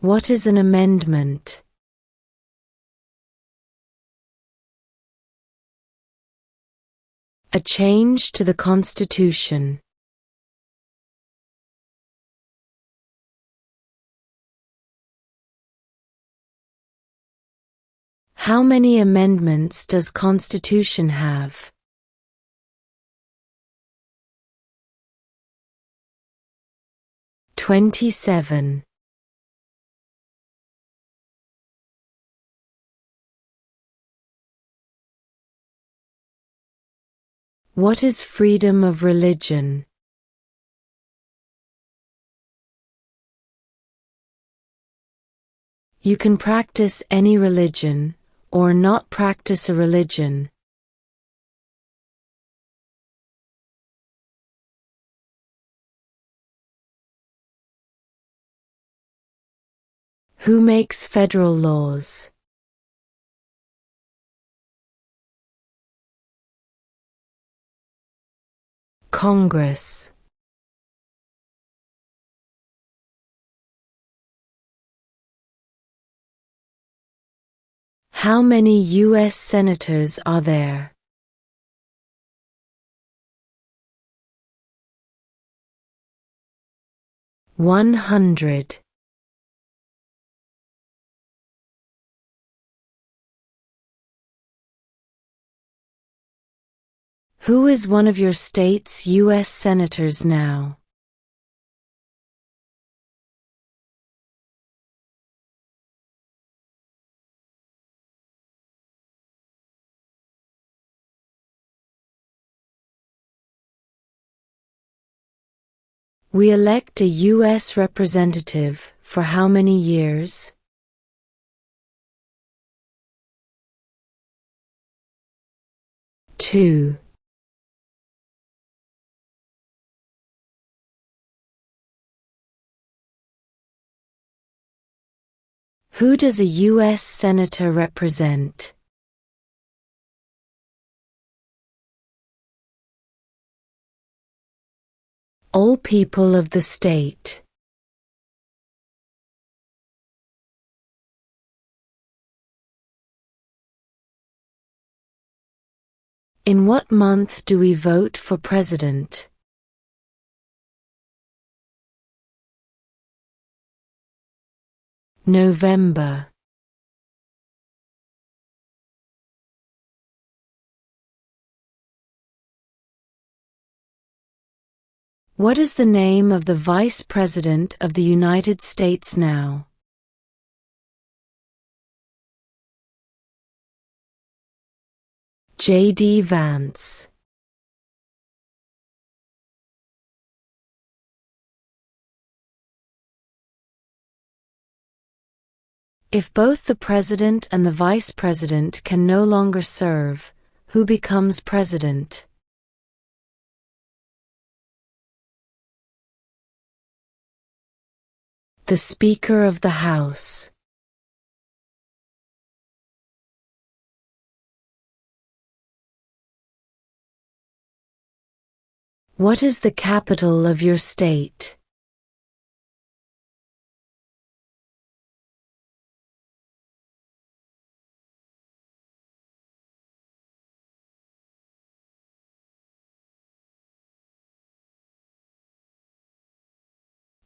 What is an amendment? A change to the Constitution. How many amendments does Constitution have? 27. What is freedom of religion? You can practice any religion, or not practice a religion. Who makes federal laws? Congress. How many US senators are there? 100. Who is one of your state's US senators now? We elect a US representative for how many years? 2. Who does a US senator represent? All people of the state. In what month do we vote for president? November. What is the name of the Vice President of the United States now? JD Vance. If both the President and the Vice President can no longer serve, who becomes President? The Speaker of the House. What is the capital of your state?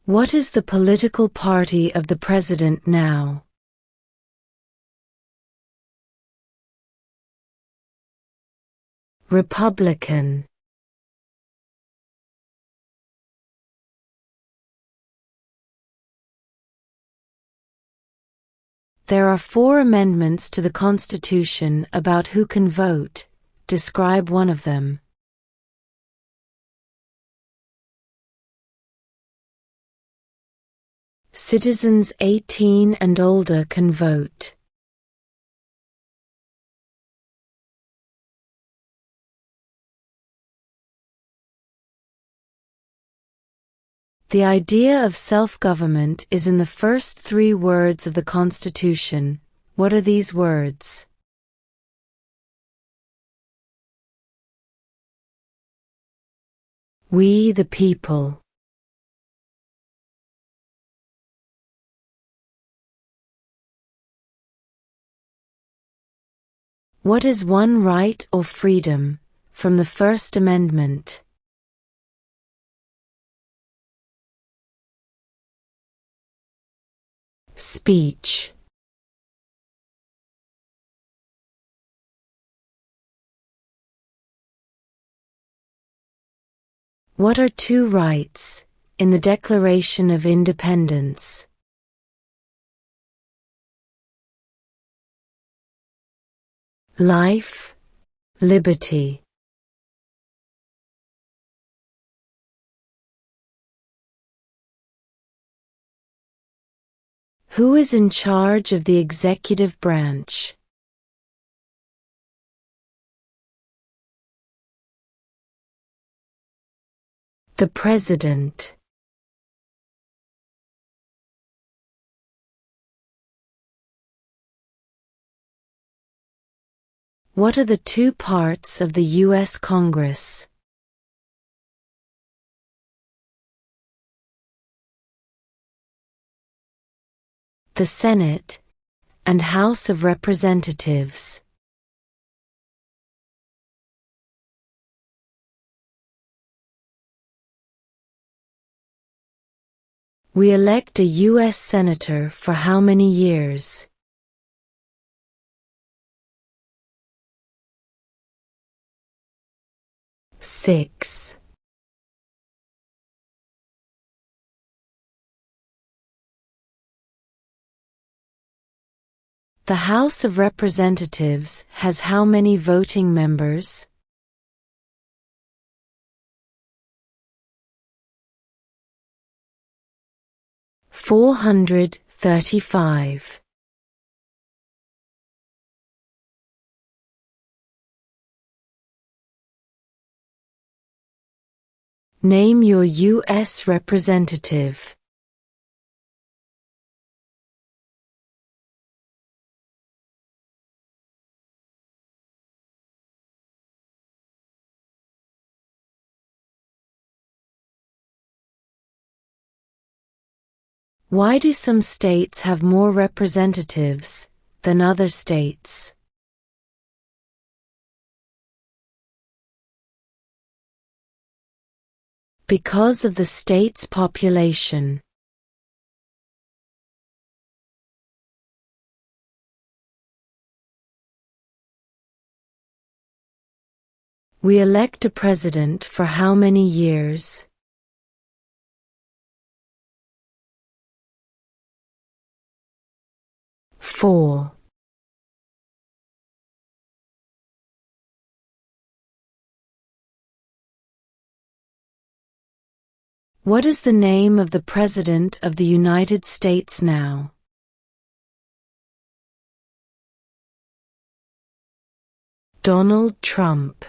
What is the political party of the President now? Republican. There are 4 amendments to the Constitution about who can vote. Describe one of them. Citizens 18 and older can vote. The idea of self-government is in the first 3 words of the Constitution. What are these words? We the people. What is one right or freedom from the First Amendment? Speech. What are two rights in the Declaration of Independence? Life, liberty. Who is in charge of the executive branch? The President. What are the two parts of the U.S. Congress? The Senate and House of Representatives. We elect a U.S. Senator for how many years? Six. The House of Representatives has how many voting members? 435. Name your U.S. representative. Why do some states have more representatives than other states? Because of the state's population. We elect a president for how many years? 4. What is the name of the President of the United States now? Donald Trump.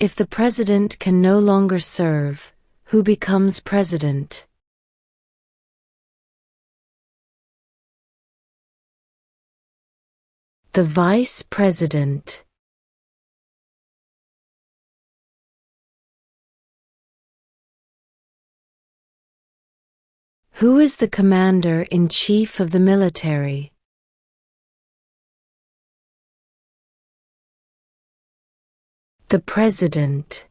If the president can no longer serve, who becomes president? The vice president. Who is the commander-in-chief of the military? The President.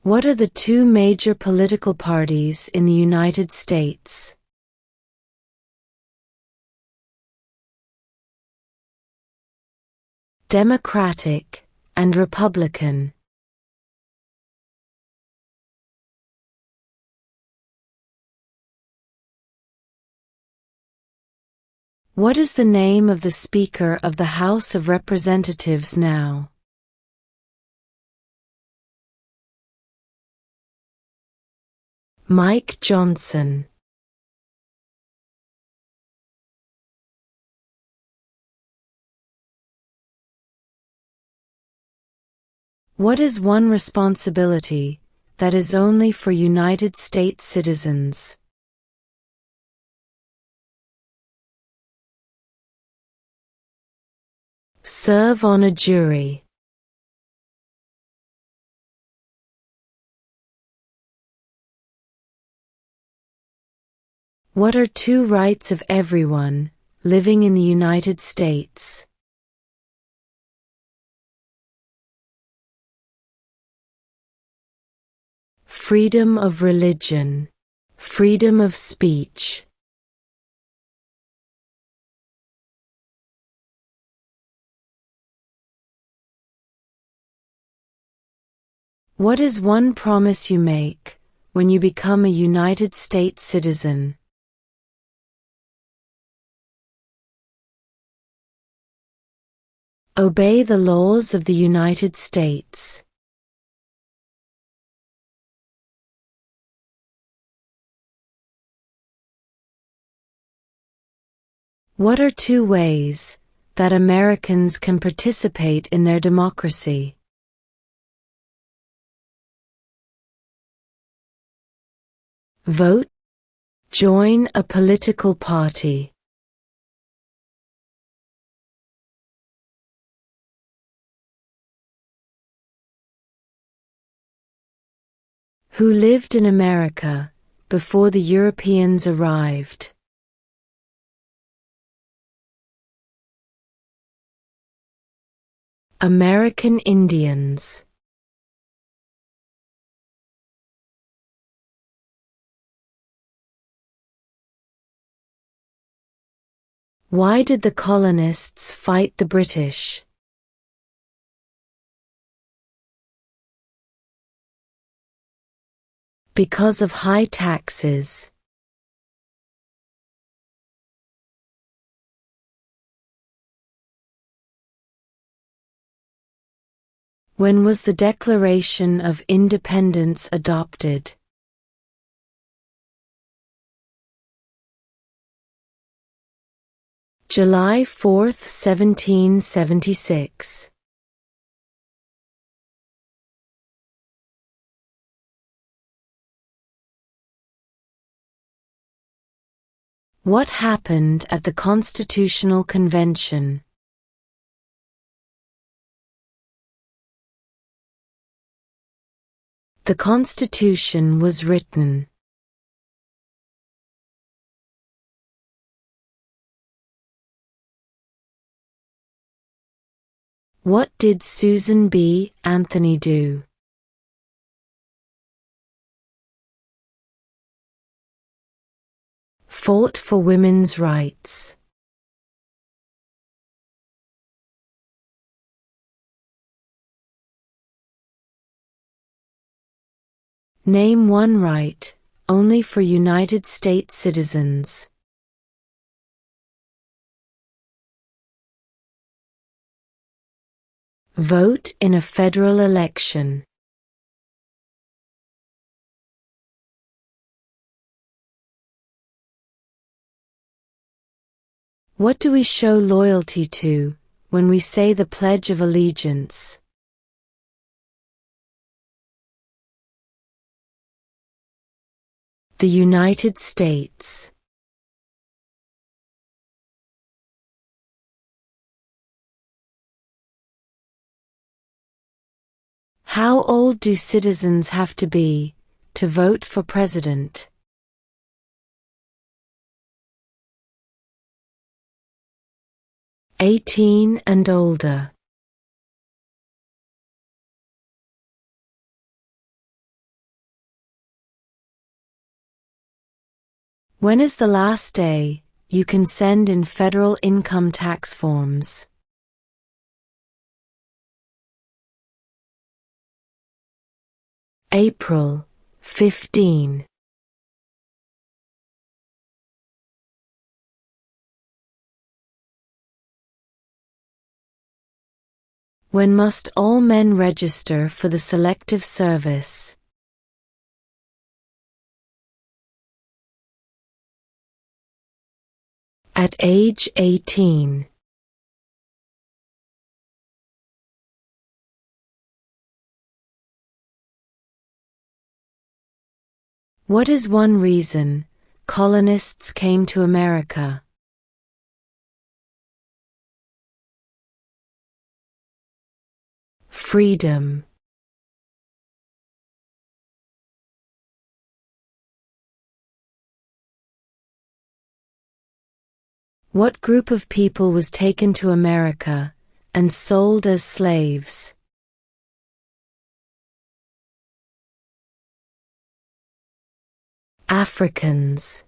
What are the two major political parties in the United States? Democratic and Republican. What is the name of the Speaker of the House of Representatives now? Mike Johnson. What is one responsibility that is only for United States citizens? Serve on a jury. What are two rights of everyone living in the United States? Freedom of religion, freedom of speech. What is one promise you make when you become a United States citizen? Obey the laws of the United States. What are two ways that Americans can participate in their democracy? Vote, join a political party. Who lived in America before the Europeans arrived? American Indians. Why did the colonists fight the British? Because of high taxes. When was the Declaration of Independence adopted? July 4, 1776. What happened at the Constitutional Convention? The Constitution was written. What did Susan B. Anthony do? Fought for women's rights. Name one right only for United States citizens. Vote in a federal election. What do we show loyalty to when we say the Pledge of Allegiance? The United States. How old do citizens have to be to vote for president? '18 and older. When is the last day you can send in federal income tax forms? April 15. When must all men register for the Selective Service? At age 18. What is one reason colonists came to America? Freedom. What group of people was taken to America and sold as slaves? Africans.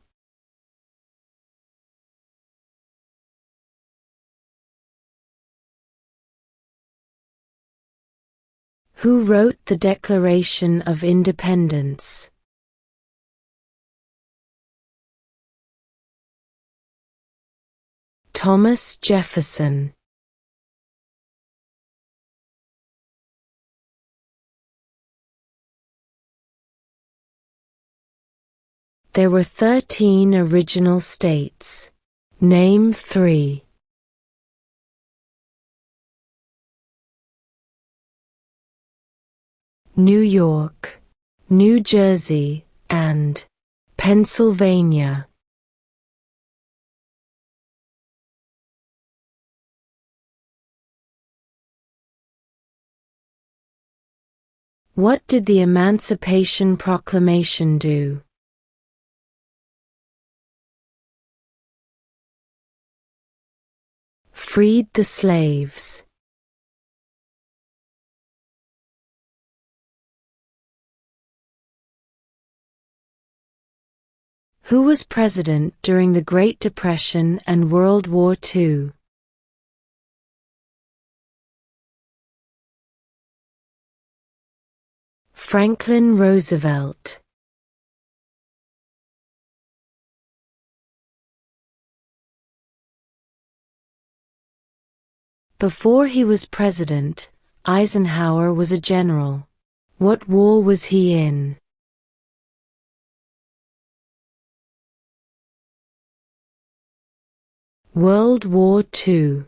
Who wrote the Declaration of Independence? Thomas Jefferson. There were 13 original states. Name 3. New York, New Jersey, and Pennsylvania. What did the Emancipation Proclamation do? Freed the slaves. Who was president during the Great Depression and World War II? Franklin Roosevelt. Before he was president, Eisenhower was a general. What war was he in? World War II.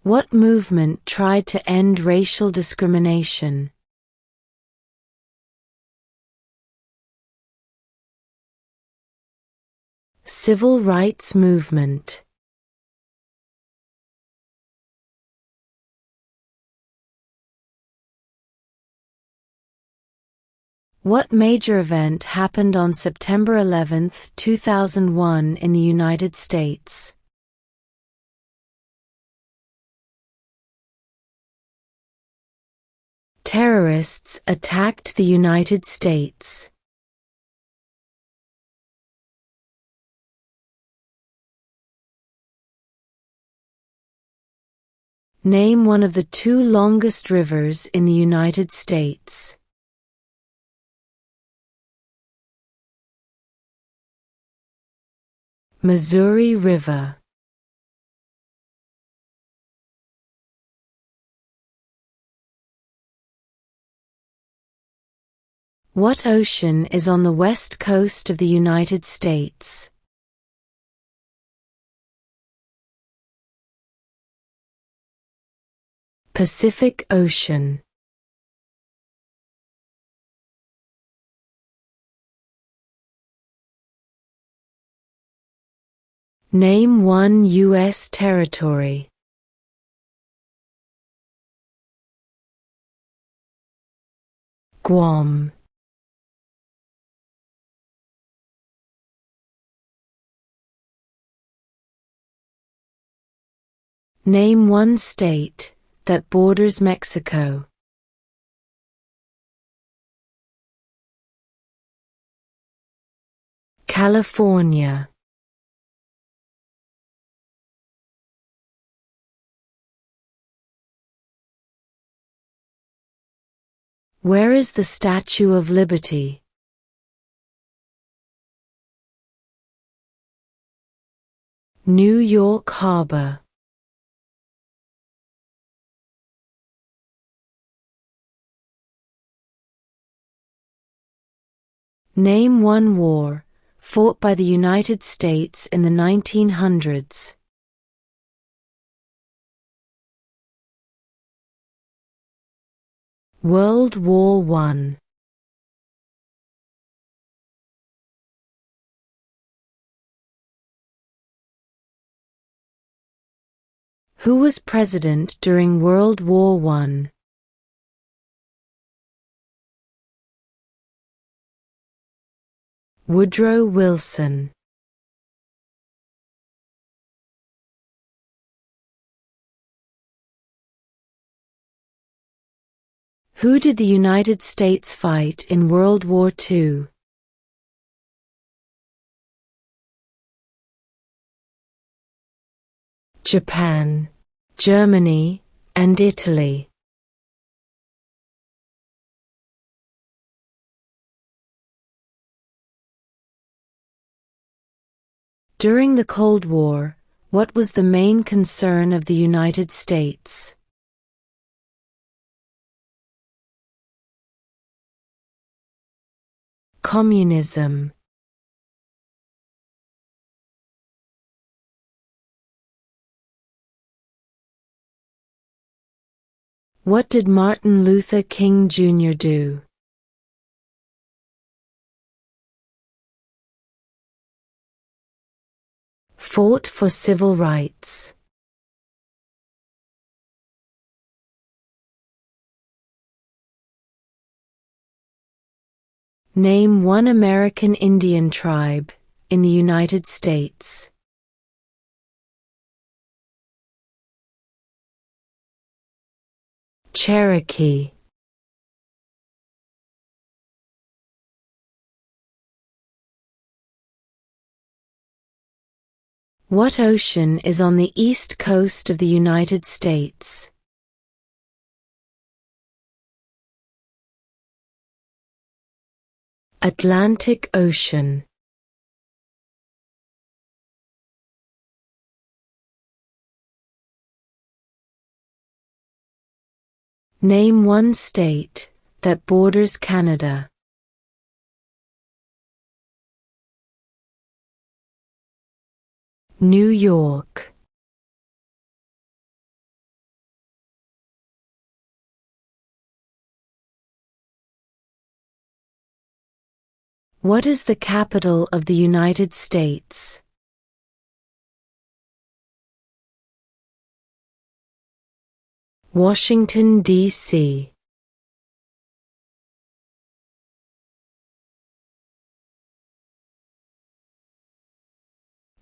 What movement tried to end racial discrimination? Civil rights movement. What major event happened on September 11, 2001 in the United States? Terrorists attacked the United States. Name one of the 2 longest rivers in the United States. Missouri River. What ocean is on the west coast of the United States? Pacific Ocean. Name one U.S. territory. Guam. Name one state that borders Mexico. California. Where is the Statue of Liberty? New York Harbor. Name one war fought by the United States in the 1900s. World War I. Who was president during World War I? Woodrow Wilson. Who did the United States fight in World War II? Japan, Germany, and Italy. During the Cold War, what was the main concern of the United States? Communism. What did Martin Luther King Jr. do? Fought for civil rights. Name one American Indian tribe in the United States. Cherokee. What ocean is on the east coast of the United States? Atlantic Ocean. Name one state that borders Canada. New York. What is the capital of the United States? Washington, D.C.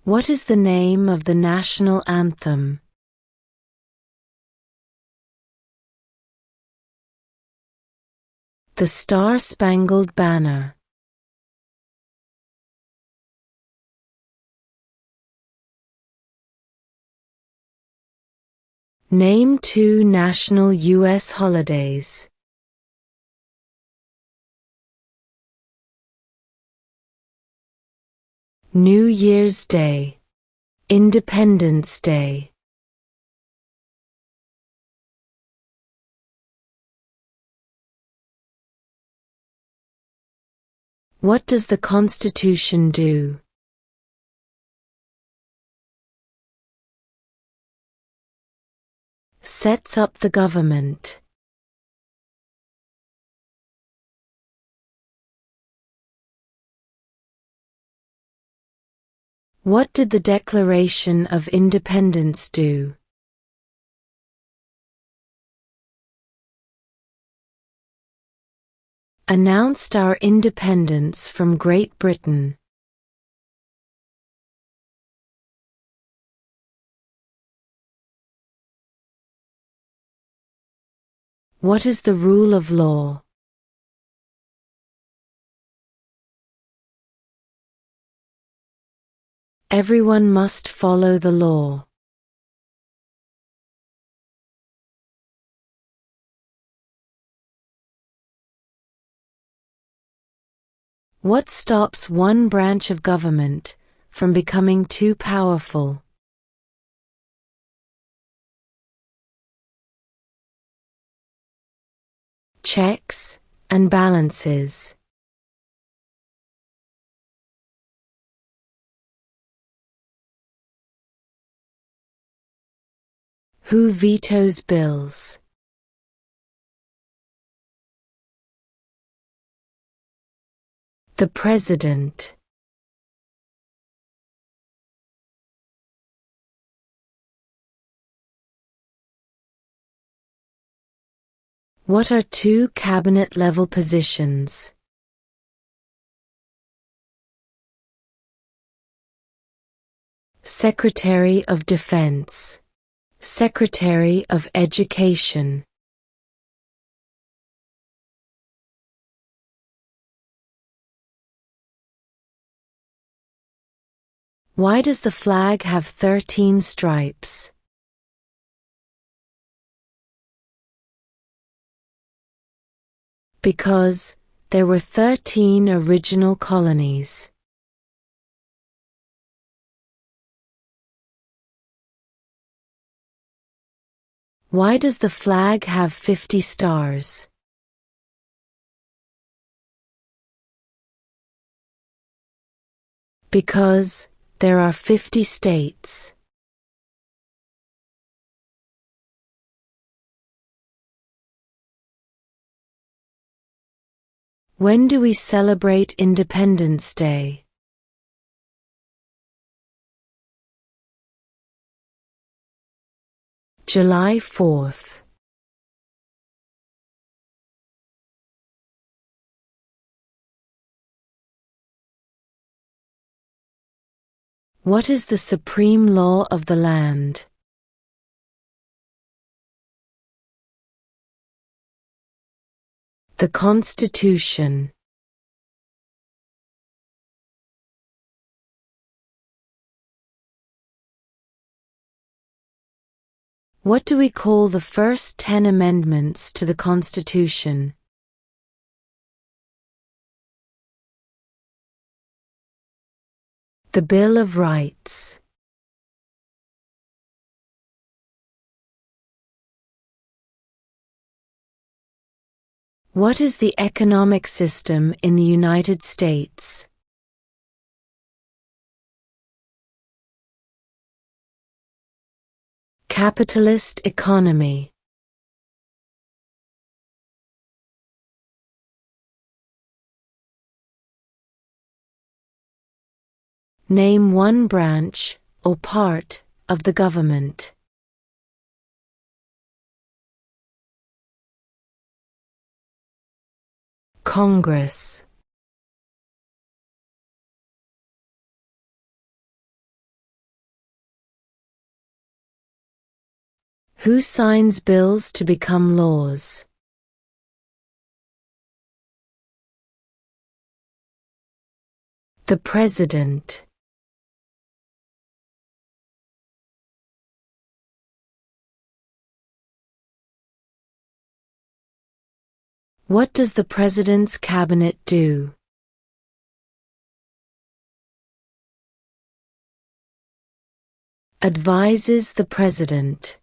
What is the name of the national anthem? The Star-Spangled Banner. Name two national U.S. holidays. New Year's Day, Independence Day. What does the Constitution do? Sets up the government. What did the Declaration of Independence do? Announced our independence from Great Britain. What is the rule of law? Everyone must follow the law. What stops one branch of government from becoming too powerful? Checks and balances. Who vetoes bills? The President. What are two cabinet-level positions? Secretary of Defense, Secretary of Education. Why does the flag have 13 stripes? Because there were 13 original colonies. Why does the flag have 50 stars? Because there are 50 states. When do we celebrate Independence Day? July 4th. What is the supreme law of the land? The Constitution. What do we call the first 10 amendments to the Constitution? The Bill of Rights. What is the economic system in the United States? Capitalist economy. Name one branch, or part, of the government. Congress. Who signs bills to become laws? The President. What does the President's cabinet do? Advises the President.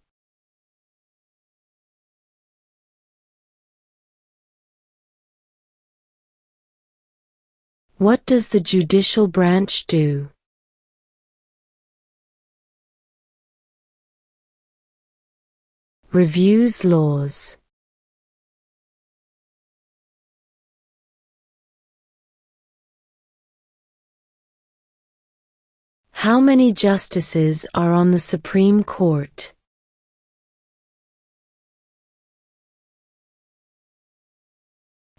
What does the judicial branch do? Reviews laws. How many justices are on the Supreme Court?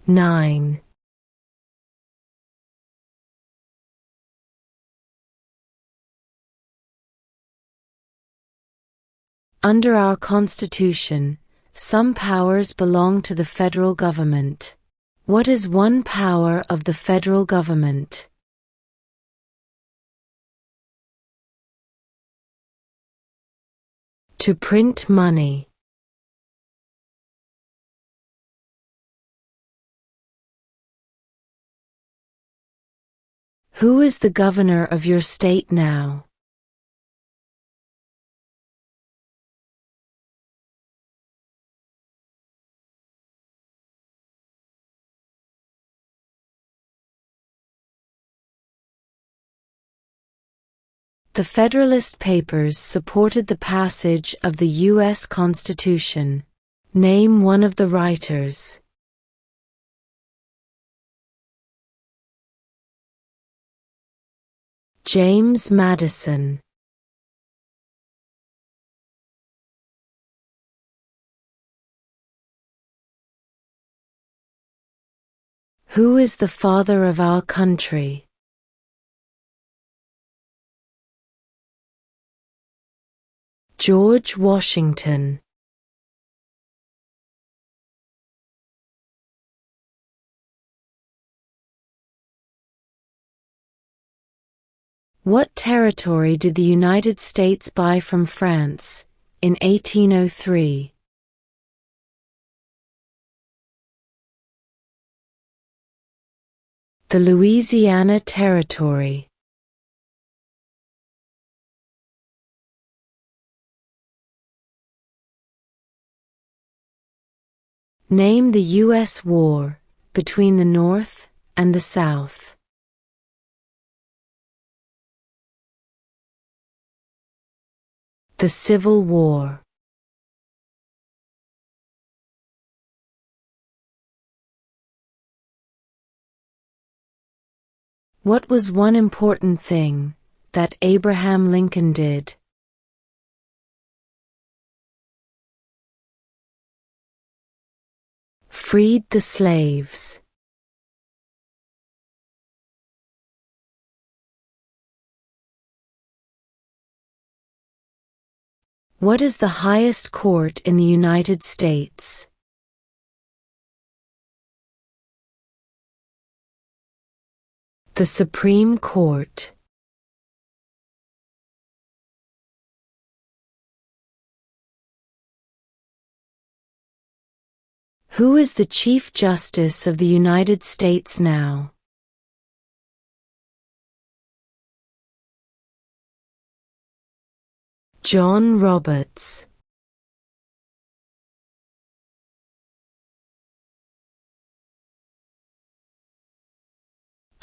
9. Under our Constitution, some powers belong to the federal government. What is one power of the federal government? To print money. Who is the governor of your state now? The Federalist Papers supported the passage of the U.S. Constitution. Name one of the writers. James Madison. Who is the father of our country? George Washington. What territory did the United States buy from France in 1803? The Louisiana Territory. Name the U.S. war between the North and the South. The Civil War. What was one important thing that Abraham Lincoln did? Freed the slaves. What is the highest court in the United States? The Supreme Court. Who is the Chief Justice of the United States now? John Roberts.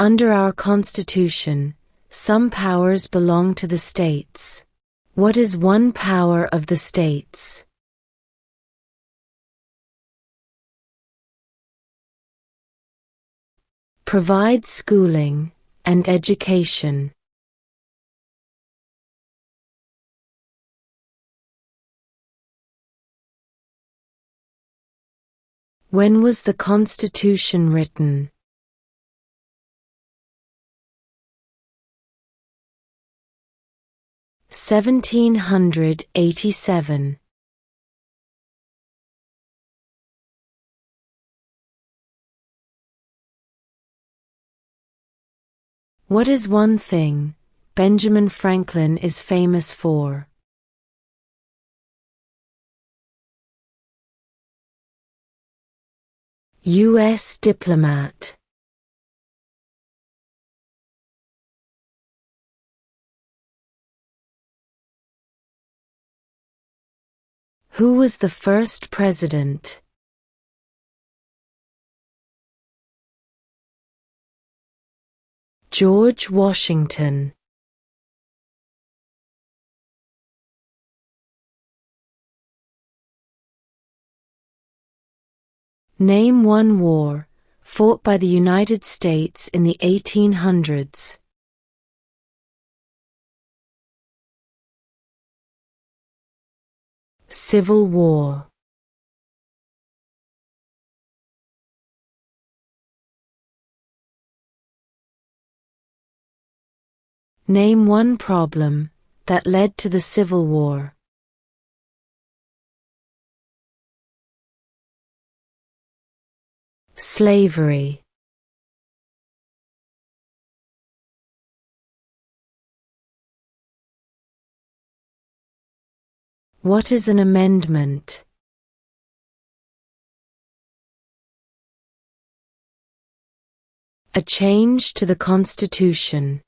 Under our Constitution, some powers belong to the states. What is one power of the states? Provide schooling and education. When was the Constitution written? (1787). What is one thing Benjamin Franklin is famous for? U.S. diplomat. Who was the first president? George Washington. Name one war fought by the United States in the 1800s. Civil War. Name one problem that led to the Civil War. Slavery. What is an amendment? A change to the Constitution.